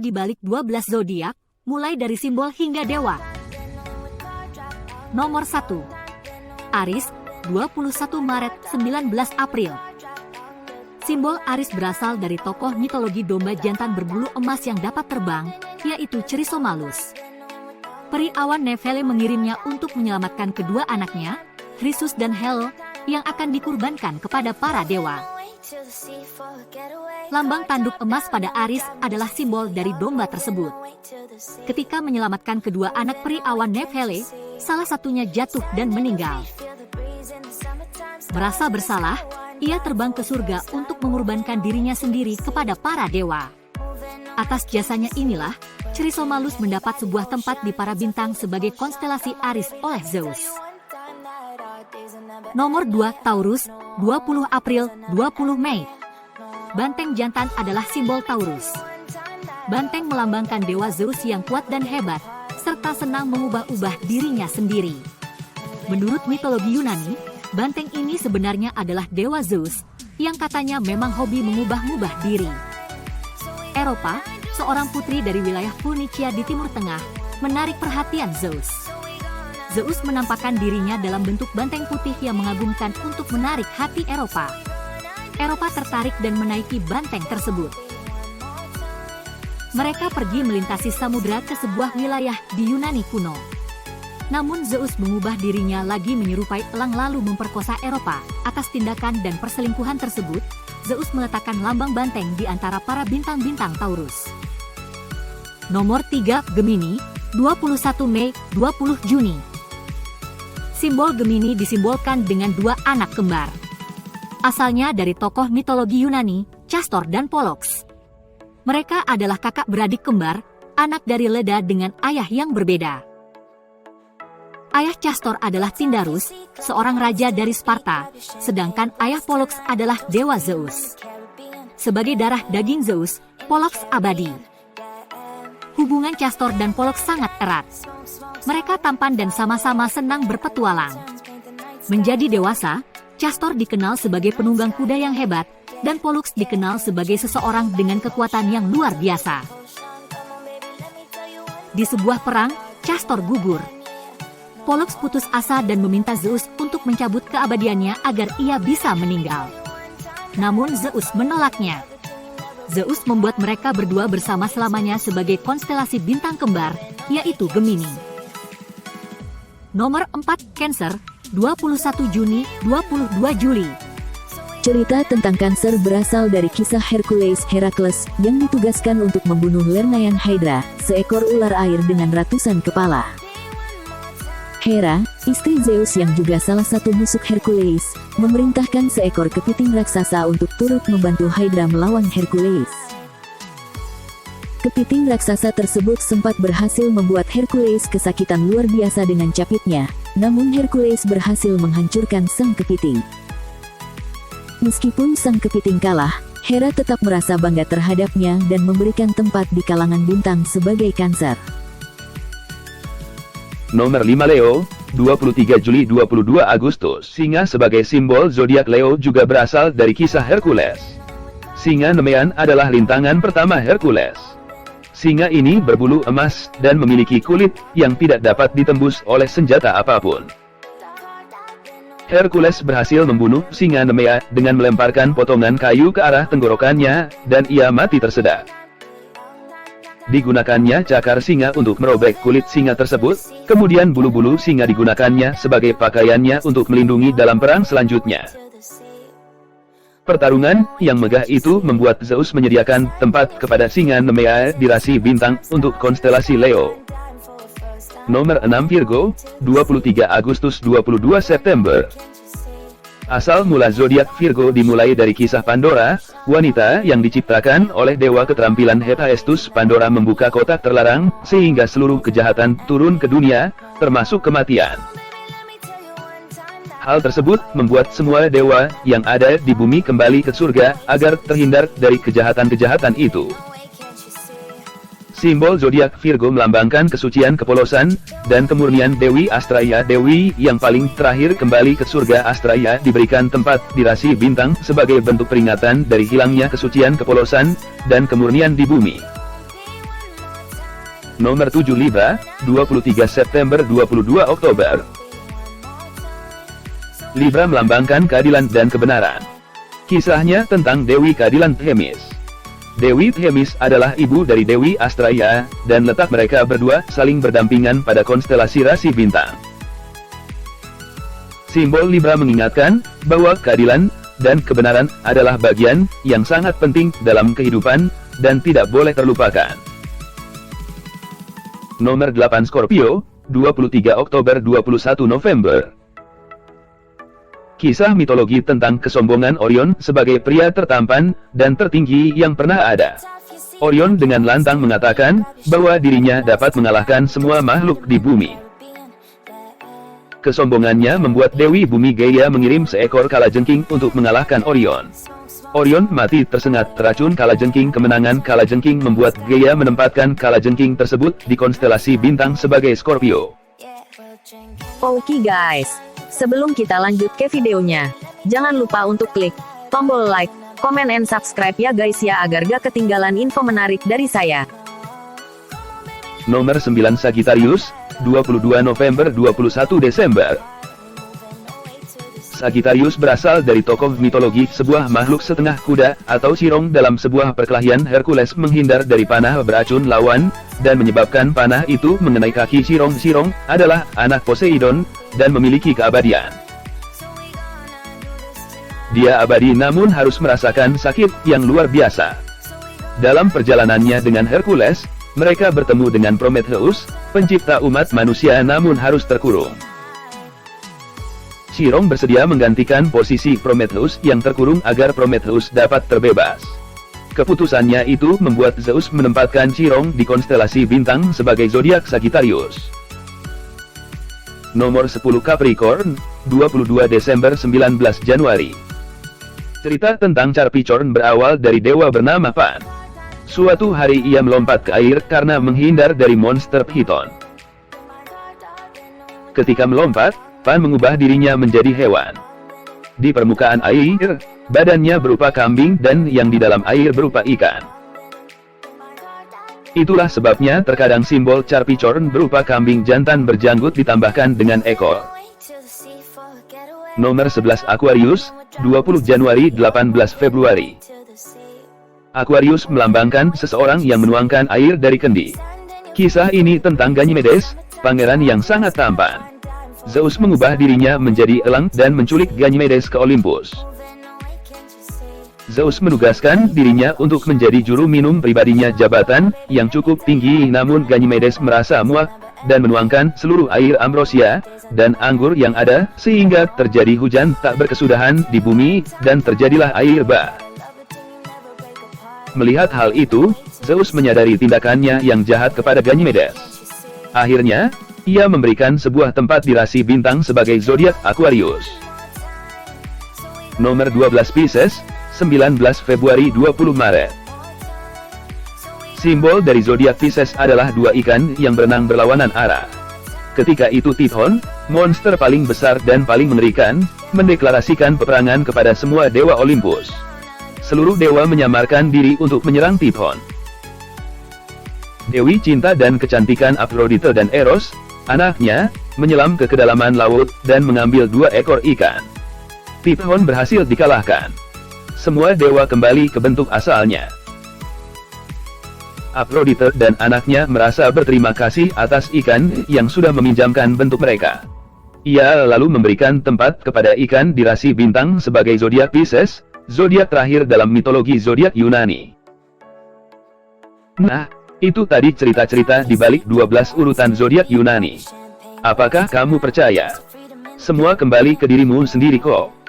di balik 12 zodiak, mulai dari simbol hingga dewa. Nomor 1. Aries, 21 Maret 19 April. Simbol Aries berasal dari tokoh mitologi domba jantan berbulu emas yang dapat terbang, yaitu Chrysomalus. Peri awan Nefele mengirimnya untuk menyelamatkan kedua anaknya, Chrysus dan Helle, yang akan dikurbankan kepada para dewa. Lambang tanduk emas pada Aries adalah simbol dari domba tersebut. Ketika menyelamatkan kedua anak peri awan Nefele, salah satunya jatuh dan meninggal. Merasa bersalah, ia terbang ke surga untuk mengorbankan dirinya sendiri kepada para dewa. Atas jasanya inilah, Chrysomalus mendapat sebuah tempat di para bintang sebagai konstelasi Aries oleh Zeus. Nomor 2. Taurus, 20 April, 20 Mei. Banteng jantan adalah simbol Taurus. Banteng melambangkan dewa Zeus yang kuat dan hebat, serta senang mengubah-ubah dirinya sendiri. Menurut mitologi Yunani, banteng ini sebenarnya adalah dewa Zeus, yang katanya memang hobi mengubah-ubah diri. Eropa, seorang putri dari wilayah Phoenicia di Timur Tengah, menarik perhatian Zeus. Zeus menampakkan dirinya dalam bentuk banteng putih yang mengagumkan untuk menarik hati Eropa. Eropa tertarik dan menaiki banteng tersebut. Mereka pergi melintasi samudera ke sebuah wilayah di Yunani kuno. Namun Zeus mengubah dirinya lagi menyerupai elang lalu memperkosa Eropa. Atas tindakan dan perselingkuhan tersebut, Zeus meletakkan lambang banteng di antara para bintang-bintang Taurus. Nomor 3. Gemini, 21 Mei, 20 Juni. Simbol Gemini disimbolkan dengan dua anak kembar. Asalnya dari tokoh mitologi Yunani, Castor dan Pollux. Mereka adalah kakak beradik kembar, anak dari Leda dengan ayah yang berbeda. Ayah Castor adalah Tyndarus, seorang raja dari Sparta, sedangkan ayah Pollux adalah dewa Zeus. Sebagai darah daging Zeus, Pollux abadi. Hubungan Castor dan Pollux sangat erat. Mereka tampan dan sama-sama senang berpetualang. Menjadi dewasa, Castor dikenal sebagai penunggang kuda yang hebat, dan Pollux dikenal sebagai seseorang dengan kekuatan yang luar biasa. Di sebuah perang, Castor gugur. Pollux putus asa dan meminta Zeus untuk mencabut keabadiannya agar ia bisa meninggal. Namun Zeus menolaknya. Zeus membuat mereka berdua bersama selamanya sebagai konstelasi bintang kembar, yaitu Gemini. Nomor 4. Cancer, 21 Juni, 22 Juli. Cerita tentang Cancer berasal dari kisah Hercules Herakles yang ditugaskan untuk membunuh Lernaean Hydra, seekor ular air dengan ratusan kepala. Hera, istri Zeus yang juga salah satu musuh Hercules, memerintahkan seekor kepiting raksasa untuk turut membantu Hydra melawan Hercules. Kepiting raksasa tersebut sempat berhasil membuat Hercules kesakitan luar biasa dengan capitnya, namun Hercules berhasil menghancurkan sang kepiting. Meskipun sang kepiting kalah, Hera tetap merasa bangga terhadapnya dan memberikan tempat di kalangan bintang sebagai Cancer. Nomor 5 Leo, 23 Juli 22 Agustus. Singa sebagai simbol zodiak Leo juga berasal dari kisah Hercules. Singa Nemean adalah lintangan pertama Hercules. Singa ini berbulu emas dan memiliki kulit yang tidak dapat ditembus oleh senjata apapun. Hercules berhasil membunuh singa Nemea dengan melemparkan potongan kayu ke arah tenggorokannya, dan ia mati tersedak. Digunakannya cakar singa untuk merobek kulit singa tersebut, kemudian bulu-bulu singa digunakannya sebagai pakaiannya untuk melindungi dalam perang selanjutnya. Pertarungan yang megah itu membuat Zeus menyediakan tempat kepada singa Nemea di rasi bintang untuk konstelasi Leo. Nomor 6 Virgo, 23 Agustus 22 September. Asal mula zodiak Virgo dimulai dari kisah Pandora, wanita yang diciptakan oleh dewa keterampilan Hephaestus. Pandora membuka kotak terlarang, sehingga seluruh kejahatan turun ke dunia, termasuk kematian. Hal tersebut membuat semua dewa yang ada di bumi kembali ke surga, agar terhindar dari kejahatan-kejahatan itu. Simbol zodiak Virgo melambangkan kesucian, kepolosan, dan kemurnian Dewi Astraea. Dewi yang paling terakhir kembali ke surga Astraea diberikan tempat di rasi bintang sebagai bentuk peringatan dari hilangnya kesucian, kepolosan, dan kemurnian di bumi. Nomor 7 Libra, 23 September 22 Oktober. Libra melambangkan keadilan dan kebenaran. Kisahnya tentang Dewi Keadilan Themis. Dewi Themis adalah ibu dari Dewi Astraea, dan letak mereka berdua saling berdampingan pada konstelasi rasi bintang. Simbol Libra mengingatkan bahwa keadilan dan kebenaran adalah bagian yang sangat penting dalam kehidupan dan tidak boleh terlupakan. Nomor 8 Scorpio, 23 Oktober 21 November. Kisah mitologi tentang kesombongan Orion sebagai pria tertampan dan tertinggi yang pernah ada. Orion dengan lantang mengatakan bahwa dirinya dapat mengalahkan semua makhluk di bumi. Kesombongannya membuat Dewi Bumi Gaia mengirim seekor kalajengking untuk mengalahkan Orion. Orion mati tersengat racun kalajengking. Kemenangan kalajengking membuat Gaia menempatkan kalajengking tersebut di konstelasi bintang sebagai Scorpio. Oke guys, sebelum kita lanjut ke videonya, jangan lupa untuk klik tombol like, comment and subscribe ya guys ya agar gak ketinggalan info menarik dari saya. Nomor 9 Sagittarius, 22 November 21 Desember. Sagittarius berasal dari tokoh mitologi sebuah makhluk setengah kuda atau sirong dalam sebuah perkelahian. Hercules menghindar dari panah beracun lawan, dan menyebabkan panah itu mengenai kaki sirong. Sirong adalah anak Poseidon, dan memiliki keabadian. Dia abadi namun harus merasakan sakit yang luar biasa. Dalam perjalanannya dengan Hercules, mereka bertemu dengan Prometheus, pencipta umat manusia namun harus terkurung. Sirong bersedia menggantikan posisi Prometheus yang terkurung agar Prometheus dapat terbebas. Keputusannya itu membuat Zeus menempatkan Sirong di konstelasi bintang sebagai zodiak Sagittarius. Nomor 10 Capricorn, 22 Desember 19 Januari. Cerita tentang Capricorn berawal dari dewa bernama Pan. Suatu hari ia melompat ke air karena menghindar dari monster Python. Ketika melompat, Pan mengubah dirinya menjadi hewan. Di permukaan air, badannya berupa kambing dan yang di dalam air berupa ikan. Itulah sebabnya terkadang simbol Capricorn berupa kambing jantan berjanggut ditambahkan dengan ekor. Nomor 11 Aquarius, 20 Januari 18 Februari. Aquarius melambangkan seseorang yang menuangkan air dari kendi. Kisah ini tentang Ganymedes, pangeran yang sangat tampan. Zeus mengubah dirinya menjadi elang dan menculik Ganymedes ke Olympus. Zeus menugaskan dirinya untuk menjadi juru minum pribadinya, jabatan yang cukup tinggi, namun Ganymedes merasa muak dan menuangkan seluruh air ambrosia dan anggur yang ada, sehingga terjadi hujan tak berkesudahan di bumi dan terjadilah air bah. Melihat hal itu, Zeus menyadari tindakannya yang jahat kepada Ganymedes. Akhirnya, ia memberikan sebuah tempat di rasi bintang sebagai zodiak Aquarius. Nomor 12 Pisces, 19 Februari 20 Maret. Simbol dari zodiak Pisces adalah dua ikan yang berenang berlawanan arah. Ketika itu Typhon, monster paling besar dan paling mengerikan, mendeklarasikan peperangan kepada semua dewa Olympus. Seluruh dewa menyamarkan diri untuk menyerang Typhon. Dewi cinta dan kecantikan Aphrodite dan Eros, anaknya, menyelam ke kedalaman laut dan mengambil dua ekor ikan. Typhon berhasil dikalahkan. Semua dewa kembali ke bentuk asalnya. Aphrodite dan anaknya merasa berterima kasih atas ikan yang sudah meminjamkan bentuk mereka. Ia lalu memberikan tempat kepada ikan di rasi bintang sebagai zodiak Pisces, zodiak terakhir dalam mitologi zodiak Yunani. Nah, itu tadi cerita-cerita di balik 12 urutan zodiak Yunani. Apakah kamu percaya? Semua kembali ke dirimu sendiri kok.